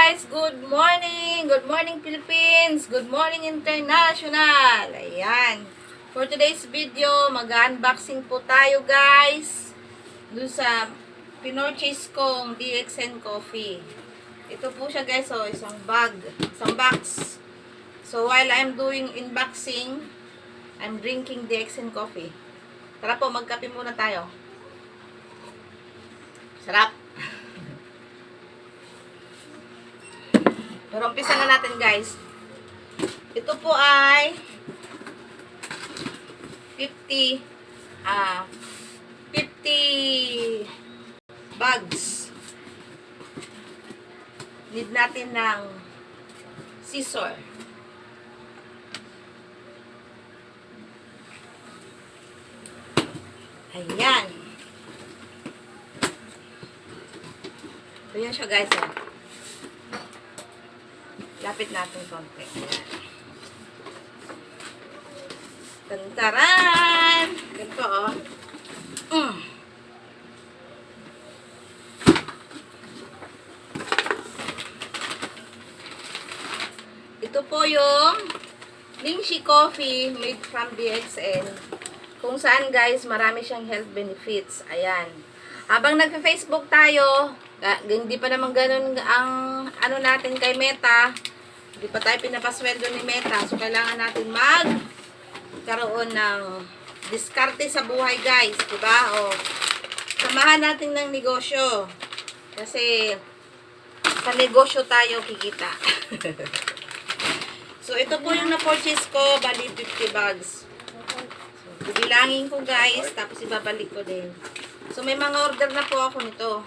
guys! Good morning! Good morning Philippines! Good morning International! Ayan. For today's video, mag-unboxing po tayo guys. Doon sa pinorchase kong DXN Coffee. Ito po siya guys, oh, isang bag, isang box. So while I'm doing unboxing, I'm drinking DXN Coffee. Tara po, magkape muna tayo. Sarap! Pero umpisa na natin guys. Ito po ay 50 bags. Need natin ng scissor. Ayan. Ayan siya guys. Lapit natin konti. Ayan. Tantaran! Ganito, oh. Ito po yung Lingxi Coffee made from DXN. Kung saan, guys, marami siyang health benefits. Ayan. Habang nagpa-Facebook tayo, hindi pa naman ganun ang ano natin kay Meta. Hindi pa tayo pinapasweldo ni Meta. So, kailangan natin magkaroon ng diskarte sa buhay, guys. Diba? O, samahan natin ng negosyo. Kasi, sa negosyo tayo kikita. So, ito po yung na-purchase ko. Bali, 50 bags. So, bibilangin ko, guys. Tapos, ibabalik ko din. So, may mga order na po ako nito.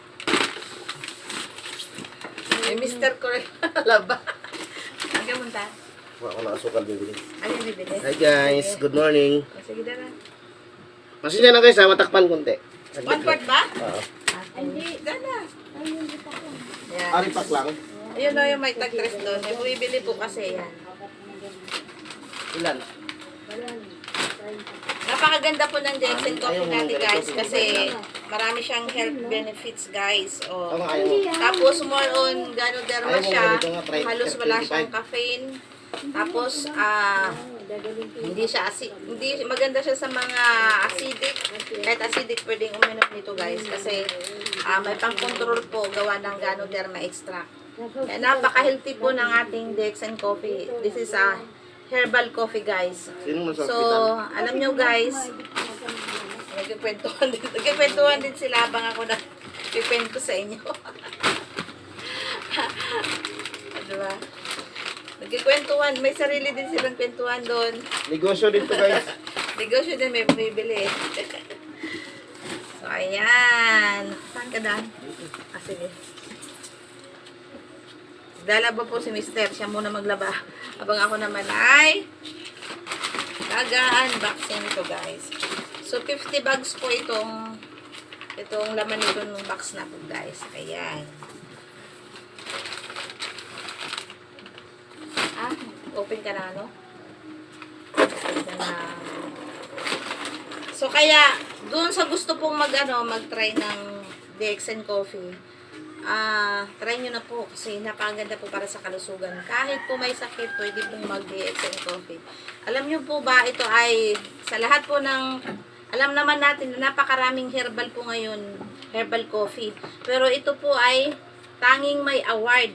May Mr. Correct. Laba. Hanggang munta. Wala ko na asukal bibili. Ano yung bibili? Hi guys, good morning. Sige na. Pasensya na guys, matakpan konti. 1 quart ba? Oo. Hindi. Gana. Yan. Aripak lang. Ayun o yung may tag-tres doon. May bumibili po kasi yan. Ilan? Napakaganda po ng DXN Coffee natin guys kasi marami siyang health benefits guys. O. Tapos more on ganoderma siya. Halos wala siyang caffeine. Tapos hindi siya hindi maganda siya sa mga acidic. Kahit acidic pwedeng uminom nito guys kasi may pang-control po gawa ng ganoderma extract. Napaka-healthy po ng ating DXN Coffee. This is a herbal coffee guys. So, alam nyo guys, nagkikwentuhan din sila habang ako nagkikwento sa inyo. Diba? Nagkikwentuhan, may sarili din silang kwentuhan doon. Negosyo dito guys. Negosyo din, may bibili. So, ayan. Saan ka daan? Sige. Lalaba po si Mister. Siya muna maglaba. Habang ako naman ay unboxing ito guys. So 50 bags po itong laman nito ng box na po guys. Ayan. Open ka na ano? Open ka na. So kaya doon sa gusto pong mag-try ng DXN Coffee. Try nyo na po kasi napakaganda po para sa kalusugan. Kahit po may sakit, pwede pong mag-DXN Coffee. Alam nyo po ba, ito ay sa lahat po ng, alam naman natin na napakaraming herbal po ngayon, herbal coffee. Pero ito po ay tanging may award.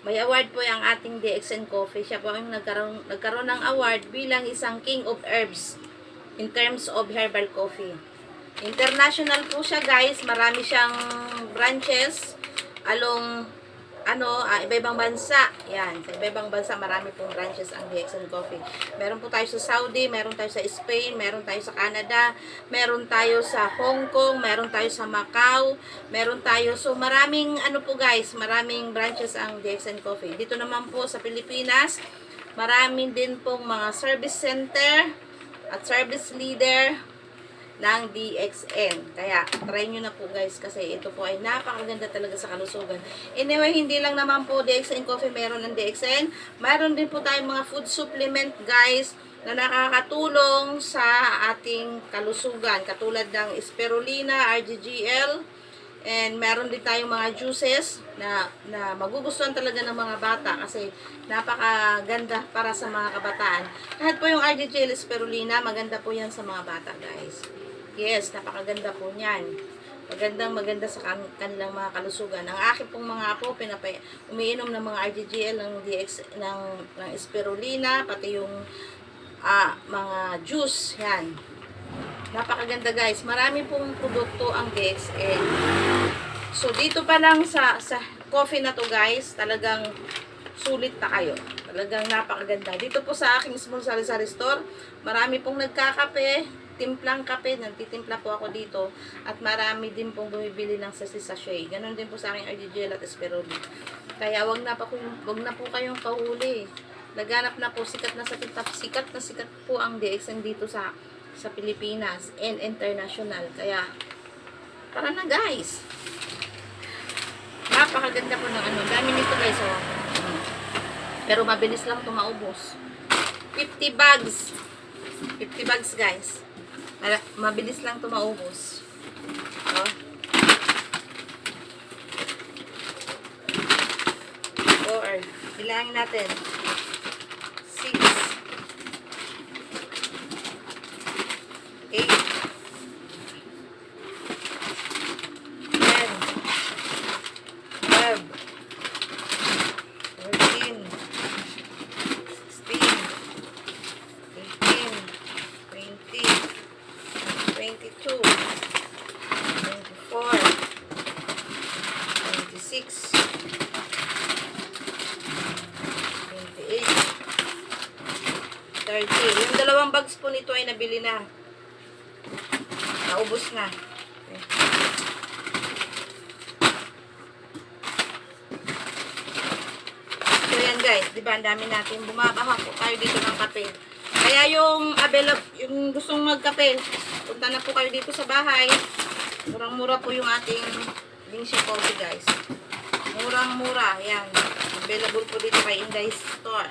May award po yung ating DXN Coffee. Siya po yung nagkaroon ng award bilang isang king of herbs in terms of herbal coffee. International po siya guys. Marami siyang branches along iba-ibang bansa. Yan, sa iba-ibang bansa marami pong branches ang DXN Coffee. Meron po tayo sa Saudi, meron tayo sa Spain, meron tayo sa Canada, meron tayo sa Hong Kong, meron tayo sa Macau, meron tayo, so maraming po guys, maraming branches ang DXN Coffee. Dito naman po sa Pilipinas, maraming din pong mga service center at service leader ng DXN. Kaya, try nyo na po guys kasi ito po ay napakaganda talaga sa kalusugan. Anyway, hindi lang naman po DXN Coffee meron ng DXN. Mayroon din po tayong mga food supplement guys na nakakatulong sa ating kalusugan. Katulad ng spirulina, RGGL, And meron din tayong mga juices na magugustuhan talaga ng mga bata kasi napakaganda para sa mga kabataan. Kahit po yung RGGL Spirulina, maganda po yan sa mga bata, guys. Yes, napakaganda po niyan. Maganda sa kanilang mga kalusugan. Ang aking pong mga apo, umiinom ng mga RGGL, ng ng Spirulina, pati yung mga juice, yan. Napakaganda, guys. Marami pong produkto ang DXN. So, dito pa lang sa coffee na to, guys, talagang sulit na kayo. Talagang napakaganda. Dito po sa aking small sari-sari store, marami pong nagkakape, timplang kape, nagtitimpla po ako dito. At marami din pong bumibili ng sachet. Ganon din po sa aking RGGL at Spirulina. Kaya wag na po kayong kahuli. Laganap na po, sikat na sikat po ang DXN dito sa Pilipinas and international. Kaya, tara na, guys. Napakaganda po ng ano. Dami nito, guys. Oh. Pero mabilis lang ito maubos. 50 bags. 50 bags, guys. Mabilis lang ito maubos. Oh. 4. Bilangin natin. 6. 8, 10, 12, 13, 16, 18, 20, 22, 24, 26, 28, 30. Yung dalawang bags po nito ay nabili na. Naubos na. Okay. So yan, guys, di ba ang dami natin bumabaha po tayo dito ng kape. Kaya yung yung gustong magkape, punta na po kayo dito sa bahay. Murang-mura po yung ating Lingsha Coffee, guys. Murang-mura, yan. Available po dito kay Inday Store.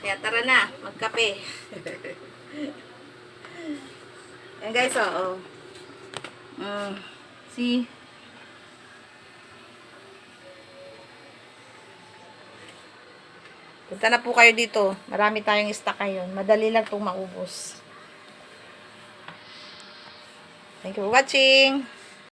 Kaya tara na, magkape. Ayan, guys, oh. See? Punta na po kayo dito. Marami tayong stock ngayon. Madali lang itong maubos. Thank you for watching.